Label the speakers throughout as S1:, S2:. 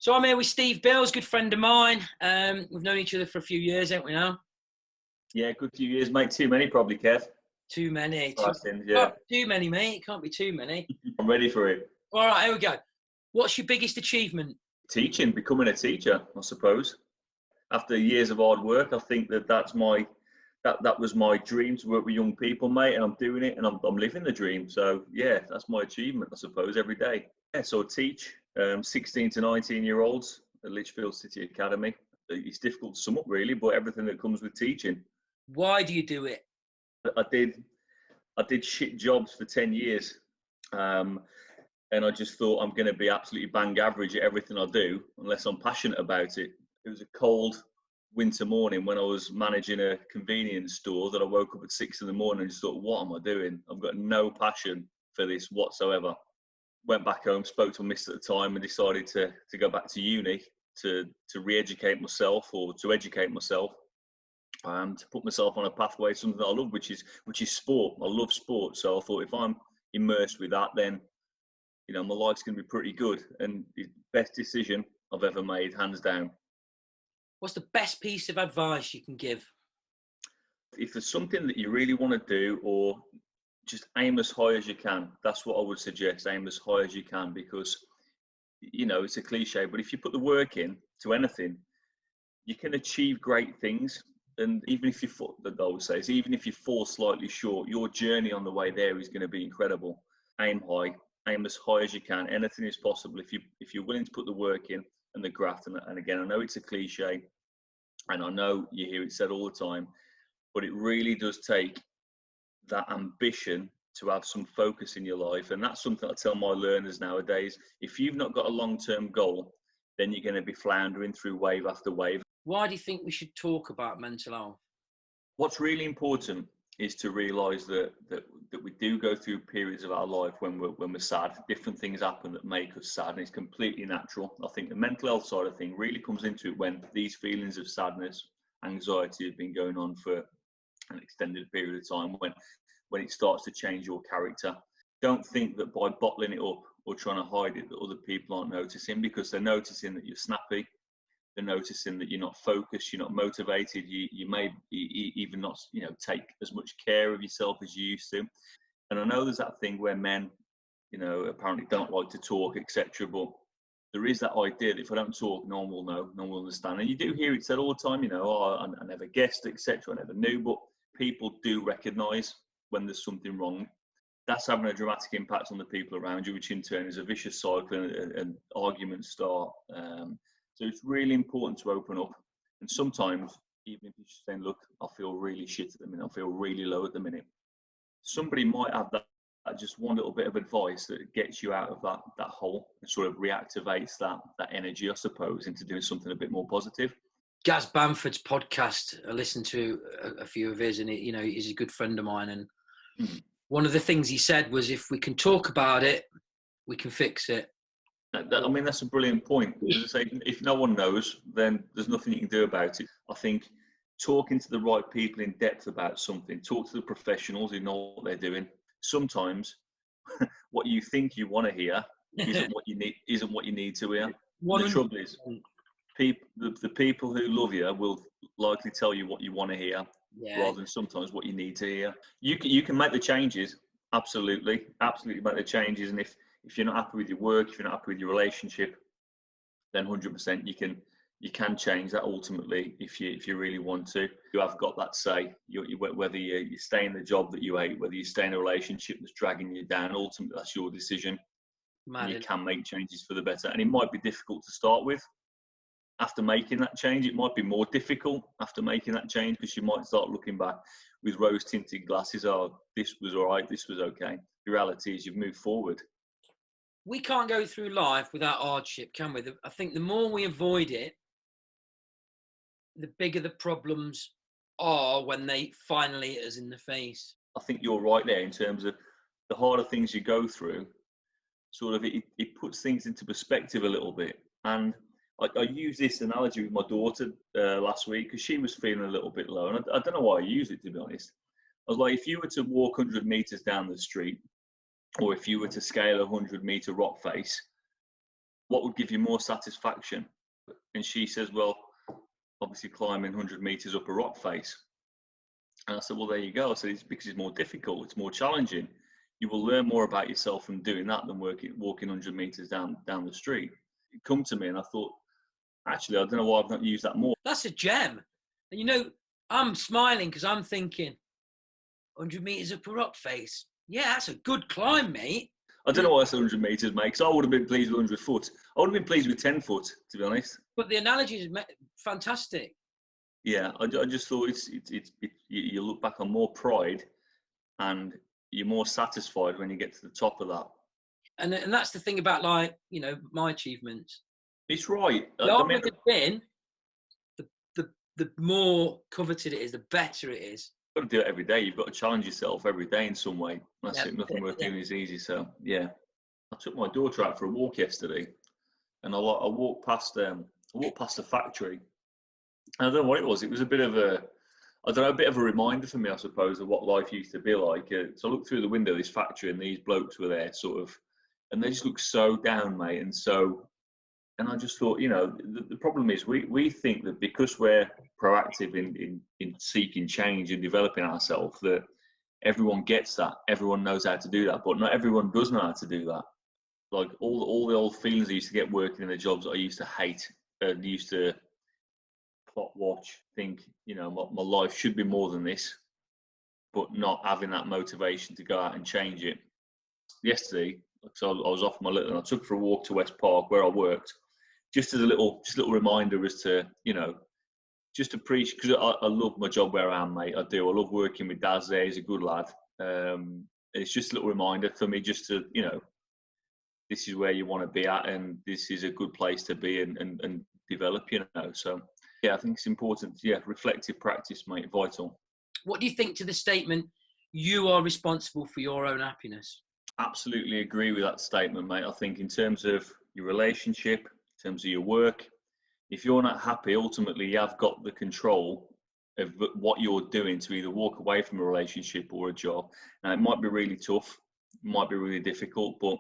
S1: So I'm here with Steve Bills, good friend of mine. We've known each other for a few years, haven't we now?
S2: Yeah, good few years, mate. Too many probably, Kev.
S1: Too many.
S2: Yeah.
S1: Too many, mate. It can't be too many.
S2: I'm ready for it.
S1: All right, here we go. What's your biggest achievement?
S2: Teaching, becoming a teacher, I suppose. After years of hard work, I think that was my dream, to work with young people, mate, and I'm doing it, and I'm living the dream. So yeah, that's my achievement, I suppose, every day. Yeah, so I teach 16 to 19-year-olds at Lichfield City Academy. It's difficult to sum up, really, but everything that comes with teaching.
S1: Why do you do it?
S2: I did shit jobs for 10 years. And I just thought I'm going to be absolutely bang average at everything I do unless I'm passionate about it. It was a cold winter morning when I was managing a convenience store that I woke up at 6 in the morning and just thought, what am I doing? I've got no passion for this whatsoever. Went back home, spoke to my miss at the time, and decided to go back to uni to re-educate myself, or to educate myself, to put myself on a pathway, something that I love, which is sport. I love sport. So I thought, if I'm immersed with that, then my life's going to be pretty good, and the best decision I've ever made, hands down.
S1: What's the best piece of advice you can give?
S2: If there's something that you really want to do, or just aim as high as you can, that's what I would suggest. Aim as high as you can, because, it's a cliche, but if you put the work in to anything, you can achieve great things. And even if you fall, the goal says, even if you fall slightly short, your journey on the way there is going to be incredible. Aim high. Aim as high as you can. Anything is possible if you're willing to put the work in and the graft. And again, I know it's a cliche, and I know you hear it said all the time, but it really does take that ambition to have some focus in your life. And that's something I tell my learners nowadays. If you've not got a long-term goal, then you're going to be floundering through wave after wave.
S1: Why do you think we should talk about mental health?
S2: What's really important is to realise that we do go through periods of our life when we're sad. Different things happen that make us sad, and it's completely natural. I think the mental health side of thing really comes into it when these feelings of sadness, anxiety have been going on for an extended period of time, when it starts to change your character. Don't think that by bottling it up or trying to hide it that other people aren't noticing, because they're noticing that you're snappy. They're noticing that you're not focused, you're not motivated, you may even not, take as much care of yourself as you used to. And I know there's that thing where men, apparently don't like to talk, etc. But there is that idea that if I don't talk, no one will know, no one will understand. And you do hear it said all the time, I never guessed, etc. I never knew, but people do recognise when there's something wrong. That's having a dramatic impact on the people around you, which in turn is a vicious cycle, and arguments start. So it's really important to open up. And sometimes, even if you're saying, look, I feel really shit at the minute, I feel really low at the minute, somebody might have that just one little bit of advice that gets you out of that hole and sort of reactivates that energy, I suppose, into doing something a bit more positive.
S1: Gaz Bamford's podcast, I listened to a few of his, and he's a good friend of mine. And one of the things he said was, if we can talk about it, we can fix it.
S2: That's a brilliant point. As I say, if no one knows, then there's nothing you can do about it. I think talking to the right people in depth about something, talk to the professionals who know what they're doing. Sometimes what you think you want to hear isn't what you need to hear. The trouble is, the people who love you will likely tell you what you want to hear, rather than sometimes what you need to hear. You can make the changes, absolutely make the changes, and if you're not happy with your work, if you're not happy with your relationship, then 100% you can change that ultimately if you really want to. You have got that say. Whether you stay in the job that you hate, whether you stay in a relationship that's dragging you down, ultimately that's your decision. You can make changes for the better, and it might be difficult to start with. After making that change, it might be more difficult after making that change, because you might start looking back with rose-tinted glasses. Oh, this was all right, this was okay. The reality is you've moved forward.
S1: We can't go through life without hardship, can we? I think the more we avoid it, the bigger the problems are when they finally hit us in the face.
S2: I think you're right there in terms of the harder things you go through, sort of it puts things into perspective a little bit. And I used this analogy with my daughter last week, because she was feeling a little bit low. And I don't know why I used it, to be honest. I was like, if you were to walk 100 metres down the street, or if you were to scale a 100-metre rock face, what would give you more satisfaction? And she says, well, obviously climbing 100 meters up a rock face. And I said, well, there you go. I said, it's because it's more difficult, it's more challenging. You will learn more about yourself from doing that than walking 100 meters down the street. It come to me, and I thought, actually, I don't know why I've not used that more.
S1: That's a gem. And you know, I'm smiling because I'm thinking, 100 meters up a rock face. Yeah, that's a good climb, mate.
S2: I don't know why I said 100 meters, mate, because I would have been pleased with 100 foot. I would have been pleased with 10 foot, to be honest.
S1: But the analogy is fantastic.
S2: Yeah, I just thought you look back on more pride, and you're more satisfied when you get to the top of that.
S1: And that's the thing about, like, you know, my achievements.
S2: It's right.
S1: The harder they've been, the more coveted it is, the better it is.
S2: You've got to do it every day. You've got to challenge yourself every day in some way. That's it. Nothing worth doing is easy. So yeah, I took my daughter out for a walk yesterday, and I walked past the factory. And I don't know what it was. It was a bit of a reminder for me, I suppose, of what life used to be like. So I looked through the window of this factory, and these blokes were there, sort of, and they just looked so down, mate, and I just thought, you know, the problem is we think that because we're proactive in seeking change and developing ourselves, that everyone gets that, everyone knows how to do that, but not everyone does know how to do that. Like all the old feelings I used to get working in the jobs I used to hate, and used to plot watch, think, you know, my life should be more than this, but not having that motivation to go out and change it. Yesterday, so I was off my little, and I took her for a walk to West Park where I worked, just as a little reminder as to, you know, just appreciate, because I love my job where I am, mate. I do. I love working with Daz there. He's a good lad. It's just a little reminder for me, just to, you know, this is where you want to be at, and this is a good place to be and develop, you know. So yeah, I think it's important. Yeah, reflective practice, mate, vital.
S1: What do you think to the statement, you are responsible for your own happiness?
S2: Absolutely agree with that statement, mate. I think in terms of your relationship, in terms of your work, if you're not happy, ultimately you have got the control of what you're doing to either walk away from a relationship or a job. Now, it might be really tough, it might be really difficult, but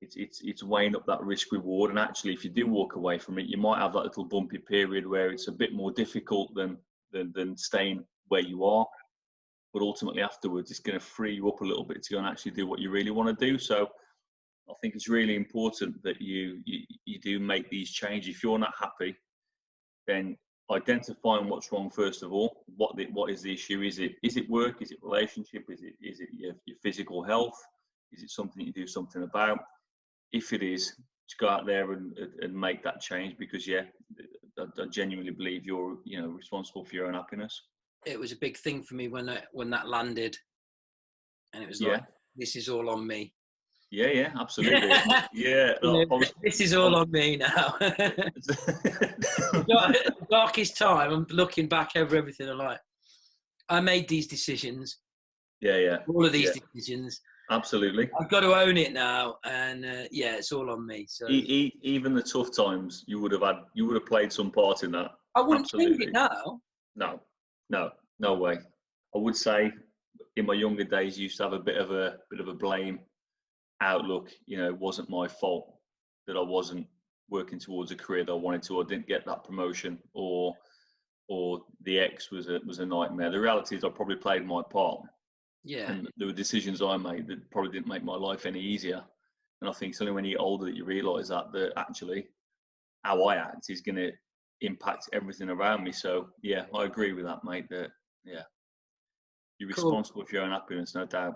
S2: it's weighing up that risk reward. And actually, if you do walk away from it, you might have that little bumpy period where it's a bit more difficult than staying where you are. But ultimately afterwards, it's going to free you up a little bit to go and actually do what you really want to do. So I think it's really important that you do make these changes. If you're not happy, then identifying what's wrong first of all. What is the issue? Is it work? Is it relationship? Is it your physical health? Is it something you do something about? If it is, just go out there and make that change, because yeah, I genuinely believe you're, you know, responsible for your own happiness.
S1: It was a big thing for me when that landed, and it was like, this is all on me.
S2: Yeah, absolutely. Yeah,
S1: this is all on me now. Darkest time, I'm looking back over everything. I'm like, I made these decisions.
S2: Yeah.
S1: All of these decisions.
S2: Absolutely.
S1: I've got to own it now, and yeah, it's all on me. So
S2: even the tough times, you would have played some part in that.
S1: I wouldn't change it now.
S2: No way. I would say in my younger days, used to have a bit of a blame outlook. You know, it wasn't my fault that I wasn't working towards a career that I wanted to, or didn't get that promotion, or the ex was a nightmare. The reality is I probably played my part.
S1: Yeah.
S2: And there were decisions I made that probably didn't make my life any easier. And I think it's only when you get older that you realise that actually how I act is going to impact everything around me. So yeah, I agree with that, mate. That yeah, you're responsible for your own happiness, no doubt.